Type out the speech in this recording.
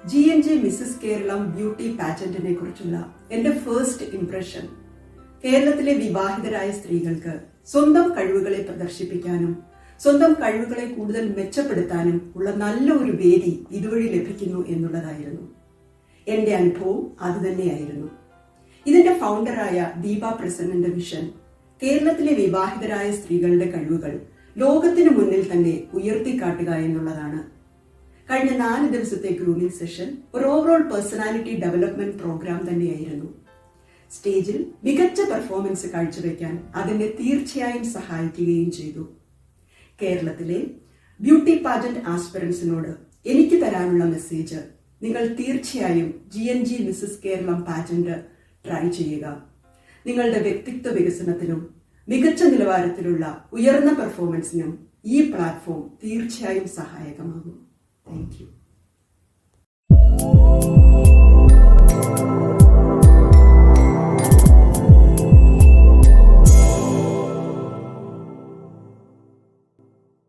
GNG Mrs Keralam beauty പാജന്റിനെ കുറിച്ചുള്ള എന്റെ first impression, കേരളത്തിലെ വിവാഹിതരായ സ്ത്രീകൾക്ക് സ്വന്തം കഴിവുകളെ പ്രദർശിപ്പിക്കാനും സ്വന്തം കഴിവുകളെ കൂടുതൽ മെച്ചപ്പെടുത്താനും ഉള്ള നല്ല ഒരു വേദി ഇതുവഴി ലഭിക്കുന്നു എന്നുള്ളതായിരുന്നു. എന്റെ അനുഭവം അതുതന്നെയായിരുന്നു. ഇതിന്റെ ഫൗണ്ടറായ ദീപ പ്രസന്നന്റെ വിഷൻ കേരളത്തിലെ വിവാഹിതരായ സ്ത്രീകളുടെ കഴിവുകൾ ലോകത്തിനു മുന്നിൽ തന്നെ ഉയർത്തിക്കാട്ടുക എന്നുള്ളതാണ്. കഴിഞ്ഞ 4 ദിവസത്തെ ഗ്രൂമിംഗ് സെഷൻ ഒരു ഓവറോൾ പേഴ്സണാലിറ്റി ഡെവലപ്മെന്റ് പ്രോഗ്രാം തന്നെയായിരുന്നു. സ്റ്റേജിൽ മികച്ച പെർഫോമൻസ് കാഴ്ചവെക്കാൻ അതിനെ തീർച്ചയായും സഹായിക്കുകയും ചെയ്തു. കേരളത്തിലെ ബ്യൂട്ടി പാജന്റ് ആസ്പിറൻസിനോട് എനിക്ക് തരാനുള്ള മെസ്സേജ്, നിങ്ങൾ തീർച്ചയായും GNG Mrs Keralam pageant try ചെയ്യുക. നിങ്ങളുടെ വ്യക്തിത്വ വികസനത്തിനും മികച്ച നിലവാരത്തിലുള്ള ഉയർന്ന പെർഫോമൻസിനും ഈ പ്ലാറ്റ്ഫോം തീർച്ചയായും സഹായകമാകും. Thank you.